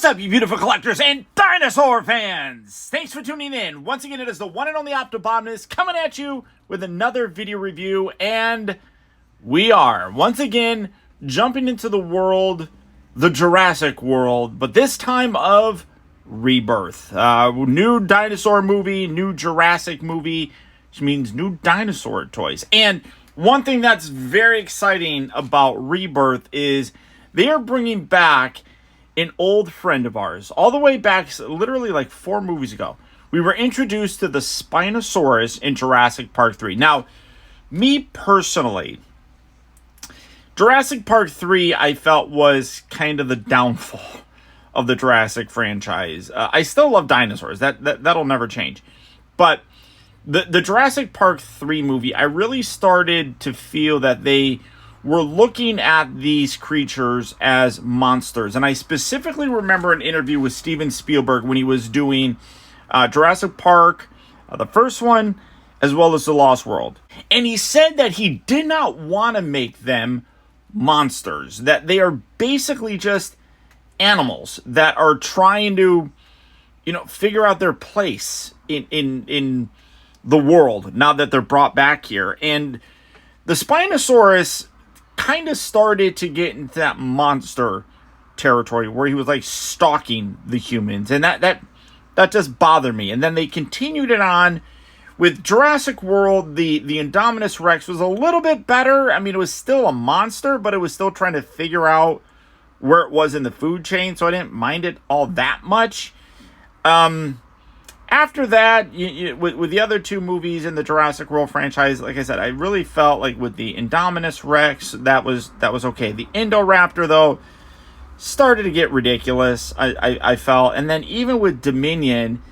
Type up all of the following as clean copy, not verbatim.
What's up, you beautiful collectors and dinosaur fans? Thanks for tuning in. Once again, it is the one and only Optibotimus coming at you with another video review, and we are, once again, jumping into the world, the Jurassic world, but this time of Rebirth. New dinosaur movie, new Jurassic movie, which means new dinosaur toys. And one thing that's very exciting about Rebirth is they are bringing back an old friend of ours, all the way back, literally like 4 movies ago. We were introduced to the Spinosaurus in Jurassic Park 3. Now, me personally, Jurassic Park 3, I felt was kind of the downfall of the Jurassic franchise. I still love dinosaurs. That'll never change. But the Jurassic Park 3 movie, I really started to feel that they were looking at these creatures as monsters. And I specifically remember an interview with Steven Spielberg when he was doing Jurassic Park, the first one, as well as The Lost World. And he said that he did not want to make them monsters, that they are basically just animals that are trying to, figure out their place in the world now that they're brought back here. And the Spinosaurus kind of started to get into that monster territory where he was like stalking the humans, and that just bothered me. And then they continued it on with Jurassic World. The Indominus Rex was a little bit better. I mean, it was still a monster, but it was still trying to figure out where it was in the food chain, so I didn't mind it all that much. After that, with the other 2 movies in the Jurassic World franchise, like I said, I really felt like with the Indominus Rex, that was okay. The Indoraptor, though, started to get ridiculous, I felt. And then even with Dominion,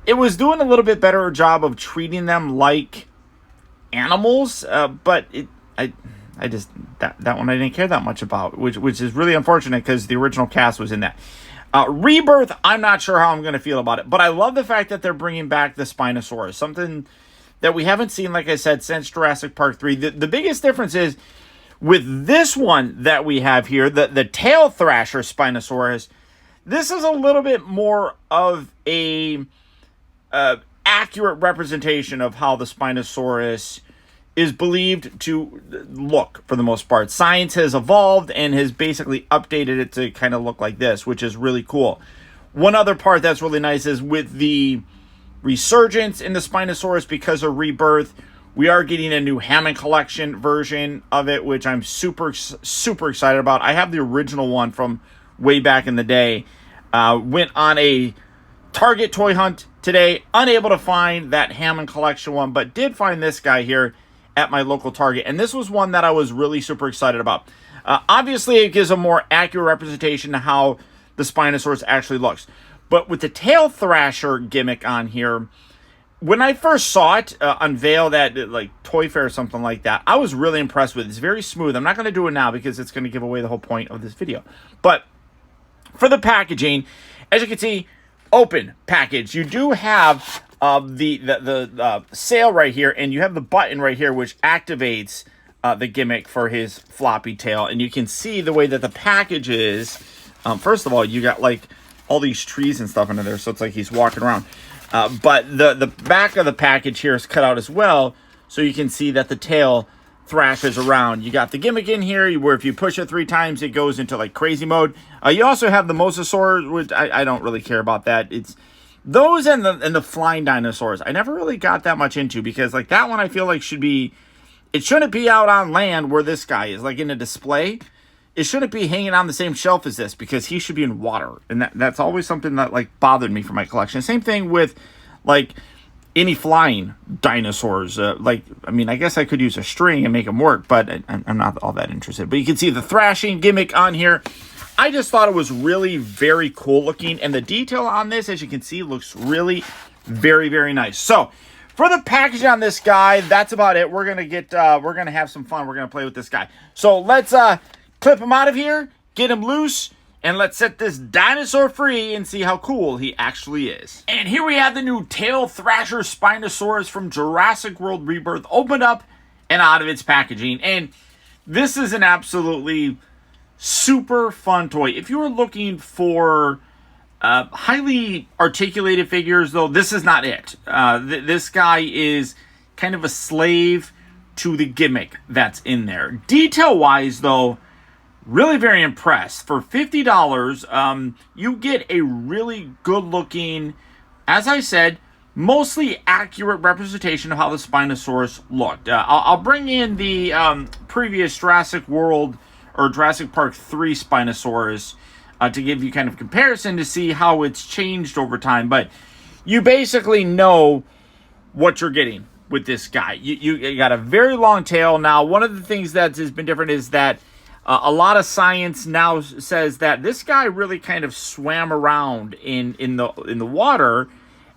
it was doing a little bit better job of treating them like animals, but that one I didn't care that much about, which is really unfortunate because the original cast was in that. Rebirth, I'm not sure how I'm going to feel about it, but I love the fact that they're bringing back the Spinosaurus, something that we haven't seen, like I said, since Jurassic Park 3. The biggest difference is with this one that we have here, the tail thrasher Spinosaurus, this is a little bit more of a accurate representation of how the Spinosaurus is believed to look for the most part. Science has evolved and has basically updated it to kind of look like this, which is really cool. One other part that's really nice is with the resurgence in the Spinosaurus because of Rebirth, we are getting a new Hammond Collection version of it, which I'm super excited about. I have the original one from way back in the day. Went on a Target toy hunt today, unable to find that Hammond Collection one, but did find this guy here at my local Target, and this was one that I was really super excited about. Obviously, it gives a more accurate representation of how the Spinosaurus actually looks. But with the tail thrasher gimmick on here, when I first saw it unveiled at like Toy Fair or something like that, I was really impressed with it. It's very smooth. I'm not going to do it now because it's going to give away the whole point of this video. But for the packaging, as you can see, open package. You do have the sail right here, and you have the button right here which activates the gimmick for his floppy tail. And you can see the way that the package is. First of all, you got like all these trees and stuff under there, so it's like he's walking around. But the back of the package here is cut out as well, so you can see that the tail thrashes around. You got the gimmick in here where if you push it 3 times, it goes into like crazy mode. You also have the Mosasaur, which I don't really care about that. It's those and the flying dinosaurs I never really got that much into, because like that one I feel like it shouldn't be out on land where this guy is, like in a display. It shouldn't be hanging on the same shelf as this, because he should be in water. And that's always something that like bothered me for my collection. Same thing with like any flying dinosaurs. I guess I could use a string and make them work, but I'm not all that interested. But you can see the thrashing gimmick on here. I just thought it was really very cool looking, and the detail on this, as you can see, looks really very, very nice. So for the packaging on this guy, that's about it. We're gonna have some fun. We're gonna play with this guy. So let's clip him out of here, get him loose, and let's set this dinosaur free and see how cool he actually is. And here we have the new tail thrasher Spinosaurus from Jurassic World Rebirth opened up and out of its packaging. And this is an absolutely super fun toy. If you were looking for highly articulated figures, though, this is not it. This guy is kind of a slave to the gimmick that's in there. Detail-wise, though, really very impressed. For $50, you get a really good-looking, as I said, mostly accurate representation of how the Spinosaurus looked. I'll bring in the previous Jurassic World or Jurassic Park 3 Spinosaurus to give you kind of comparison to see how it's changed over time. But you basically know what you're getting with this guy. You got a very long tail. Now, one of the things that has been different is that a lot of science now says that this guy really kind of swam around in the water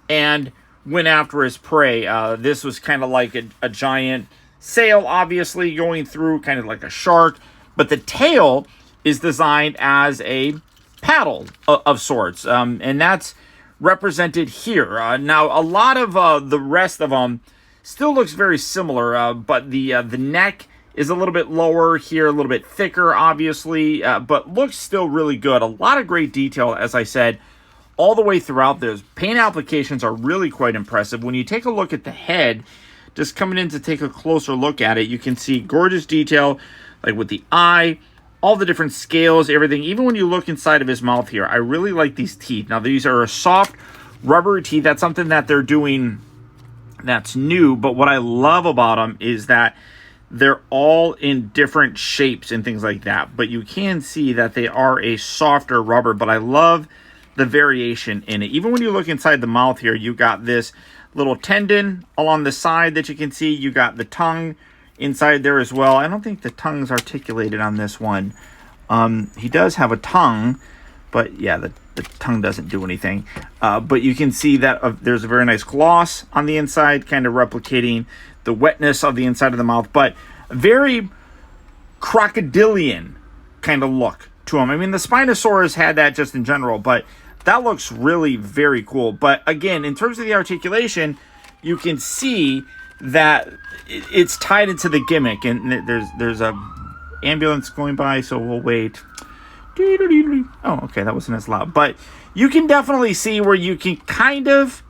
and went after his prey. This was kind of like a giant sail, obviously, going through, kind of like a shark. But the tail is designed as a paddle of sorts. And that's represented here. Now, a lot of the rest of them still looks very similar, but the neck is a little bit lower here, a little bit thicker, obviously, but looks still really good. A lot of great detail, as I said, all the way throughout. Those paint applications are really quite impressive. When you take a look at the head, just coming in to take a closer look at it, you can see gorgeous detail, like with the eye, all the different scales, everything. Even when you look inside of his mouth here, I really like these teeth. Now, these are a soft, rubbery teeth. That's something that they're doing that's new, but what I love about them is that they're all in different shapes and things like that. But you can see that they are a softer rubber, but I love the variation in it. Even when you look inside the mouth here, you got this little tendon along the side that you can see. You got the tongue inside there as well. I don't think the tongue's articulated on this one. He does have a tongue, but yeah, the tongue doesn't do anything. But you can see that there's a very nice gloss on the inside, kind of replicating the wetness of the inside of the mouth, but very crocodilian kind of look to him. I mean, the Spinosaurus had that just in general, but that looks really very cool. But again, in terms of the articulation, you can see that it's tied into the gimmick, and there's a ambulance going by, so we'll wait. Oh, okay, that wasn't as loud, but you can definitely see where you can kind of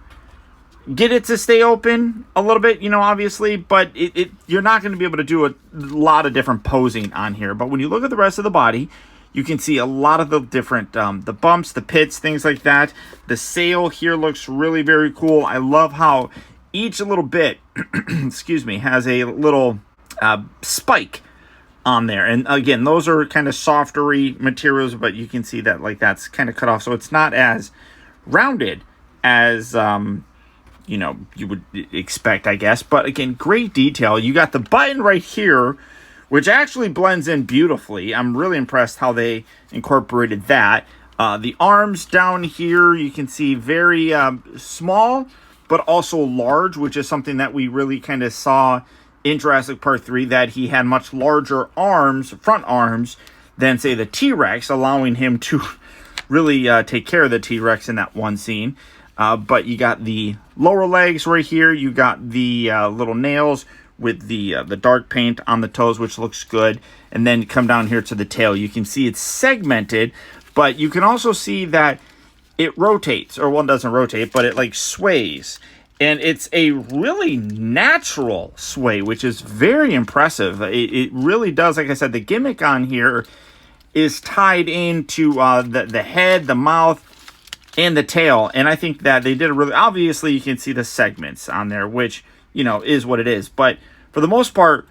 get it to stay open a little bit, obviously, but you're not going to be able to do a lot of different posing on here. But when you look at the rest of the body, you can see a lot of the different, the bumps, the pits, things like that. The sail here looks really very cool. I love how each little bit, excuse me, has a little spike on there. And again, those are kind of softery materials, but you can see that that's kind of cut off. So it's not as rounded as, you would expect, I guess. But again, great detail. You got the button right here, which actually blends in beautifully. I'm really impressed how they incorporated that. The arms down here, you can see very small, but also large, which is something that we really kind of saw in Jurassic Park 3, that he had much larger arms, front arms, than, say, the T-Rex, allowing him to really take care of the T-Rex in that one scene. But you got the lower legs right here. You got the little nails with the dark paint on the toes, which looks good. And then come down here to the tail. You can see it's segmented, but you can also see that it rotates, or one doesn't rotate, but it sways. And it's a really natural sway, which is very impressive. It really does. Like I said, the gimmick on here is tied into the head, the mouth, and the tail. And I think that they did a really, obviously you can see the segments on there, which, is what it is. But for the most part,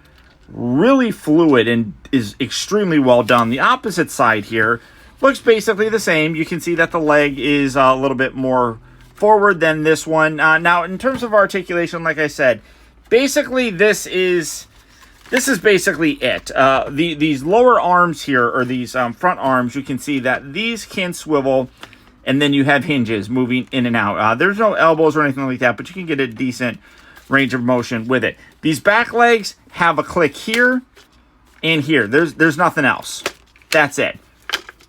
really fluid and is extremely well done. The opposite side here looks basically the same. You can see that the leg is a little bit more forward than this one. Now, in terms of articulation, like I said, basically this is basically it. These lower arms here, or these front arms, you can see that these can swivel, and then you have hinges moving in and out. There's no elbows or anything like that, but you can get a decent range of motion with it. These back legs have a click here and here. There's nothing else. That's it.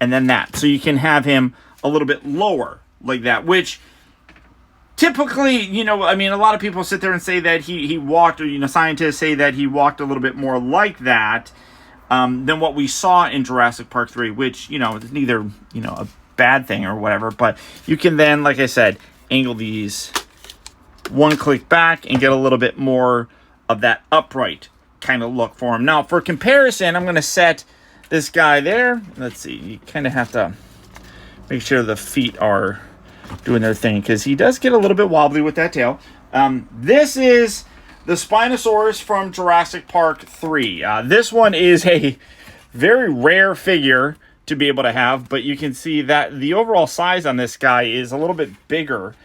And then that. So you can have him a little bit lower like that, which typically, a lot of people sit there and say that he walked, or, scientists say that he walked a little bit more like that. than what we saw in Jurassic Park 3, which, is neither, a bad thing or whatever. But you can then, like I said, angle these one click back and get a little bit more of that upright kind of look for him. Now, for comparison, I'm going to set this guy there. Let's see. You kind of have to make sure the feet are doing their thing, because he does get a little bit wobbly with that tail. This is the Spinosaurus from Jurassic Park 3. This one is a very rare figure to be able to have, but you can see that the overall size on this guy is a little bit bigger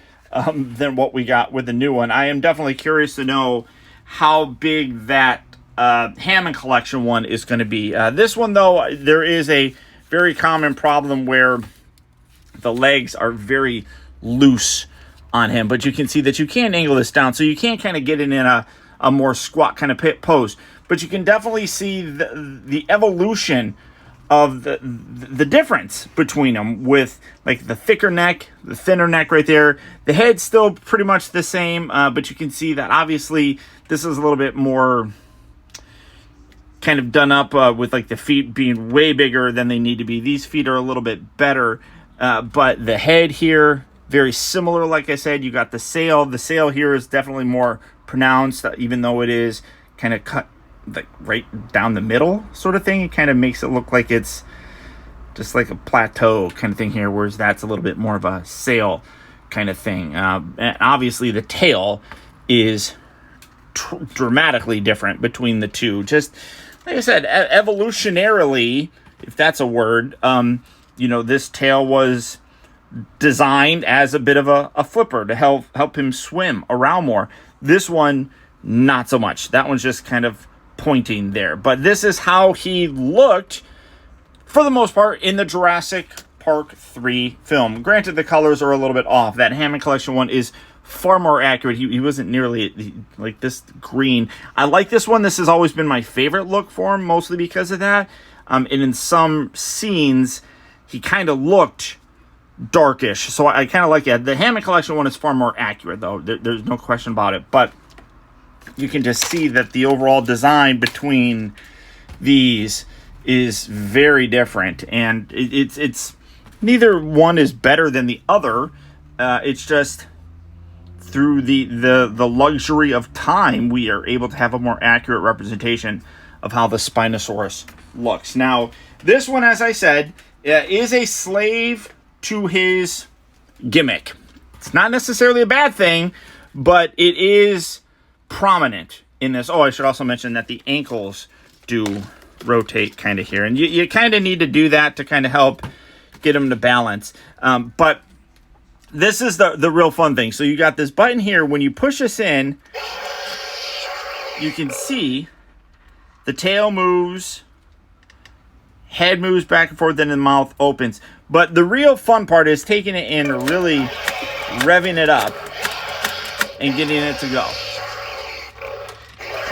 than what we got with the new one. I am definitely curious to know how big that Hammond Collection one is going to be. This one, though, there is a very common problem where the legs are very loose on him, but you can see that you can angle this down, so you can kind of get it in a more squat kind of pose. But you can definitely see the evolution of the difference between them, with like the thicker neck, the thinner neck right there. The head's still pretty much the same, but you can see that obviously this is a little bit more kind of done up with like the feet being way bigger than they need to be. These feet are a little bit better, but the head here, very similar. Like I said, you got the sail. The sail here is definitely more pronounced, even though it is kind of cut like right down the middle sort of thing. It kind of makes it look like it's just like a plateau kind of thing here, whereas that's a little bit more of a sail kind of thing. And obviously the tail is dramatically different between the two. Just like I said, evolutionarily, if that's a word, this tail was designed as a bit of a flipper to help him swim around more. This one, not so much. That one's just kind of pointing there. But this is how he looked, for the most part, in the Jurassic Park 3 film. Granted, the colors are a little bit off. That Hammond Collection one is far more accurate. He wasn't nearly like this green. I like this one. This has always been my favorite look for him, mostly because of that. And in some scenes, he kind of looked darkish, so I kind of like it. The Hammond Collection one is far more accurate, though. There's no question about it. But you can just see that the overall design between these is very different, and it's neither one is better than the other. It's just through the luxury of time, we are able to have a more accurate representation of how the Spinosaurus looks. Now, this one, as I said, is a slave to his gimmick. It's not necessarily a bad thing, but it is prominent in this. Oh, I should also mention that the ankles do rotate kind of here, and you kind of need to do that to kind of help get them to balance. But this is the real fun thing. So you got this button here. When you push this in, you can see the tail moves, head moves back and forth, then the mouth opens. But the real fun part is taking it in, really revving it up and getting it to go.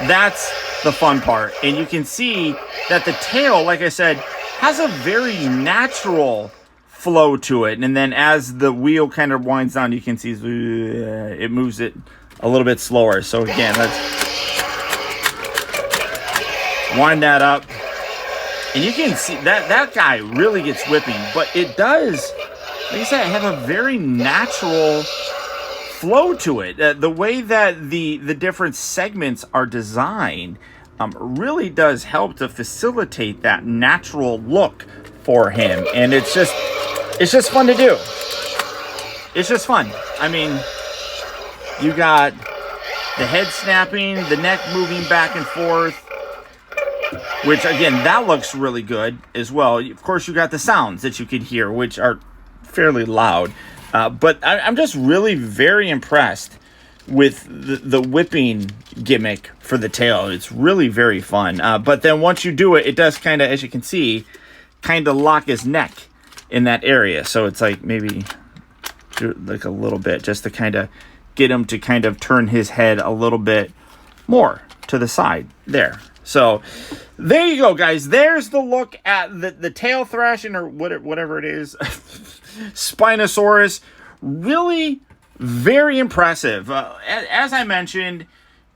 That's the fun part. And you can see that the tail, like I said, has a very natural flow to it. And then as the wheel kind of winds down, you can see it moves it a little bit slower. So again, let's wind that up. And you can see that guy really gets whipping, but it does, like I said, have a very natural flow to it. The way that the different segments are designed really does help to facilitate that natural look for him. And it's just fun to do. It's just fun. I mean, you got the head snapping, the neck moving back and forth, which, again, that looks really good as well. Of course, you got the sounds that you can hear, which are fairly loud. But I'm just really very impressed with the whipping gimmick for the tail. It's really very fun. But then once you do it, it does kind of, as you can see, kind of lock his neck in that area. So it's like maybe do like a little bit just to kind of get him to kind of turn his head a little bit more to the side there. So there you go, guys. There's the look at the tail thrashing, or whatever it is, Spinosaurus. Really very impressive. As I mentioned,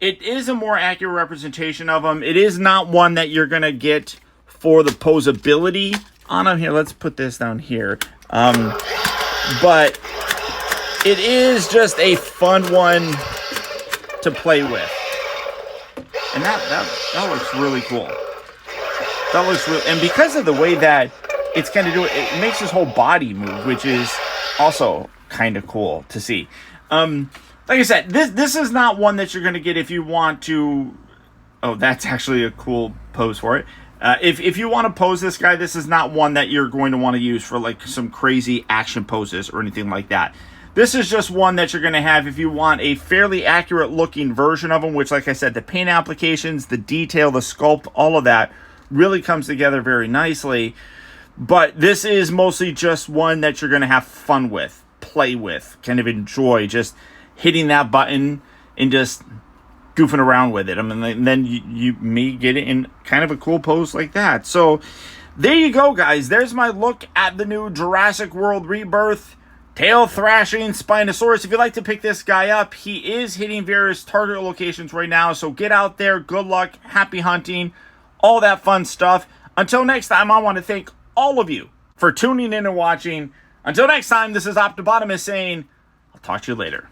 it is a more accurate representation of him. It is not one that you're going to get for the posability on him. Here, let's put this down here. But it is just a fun one to play with. And that looks really cool. That looks really, and because of the way that it's kind of doing, it makes his whole body move, which is also kind of cool to see. Like I said, this is not one that you're going to get if you want to. Oh, that's actually a cool pose for it. If you want to pose this guy, this is not one that you're going to want to use for like some crazy action poses or anything like that. This is just one that you're going to have if you want a fairly accurate looking version of him, which, like I said, the paint applications, the detail, the sculpt, all of that really comes together very nicely. But this is mostly just one that you're going to have fun with, play with, kind of enjoy just hitting that button and just goofing around with it. I mean, and then you may get it in kind of a cool pose like that. So there you go, guys. There's my look at the new Jurassic World Rebirth Tail Thrashing Spinosaurus. If you'd like to pick this guy up, he is hitting various target locations right now. So get out there. Good luck. Happy hunting. All that fun stuff. Until next time, I want to thank all of you for tuning in and watching. Until next time, this is Optibotimus saying, I'll talk to you later.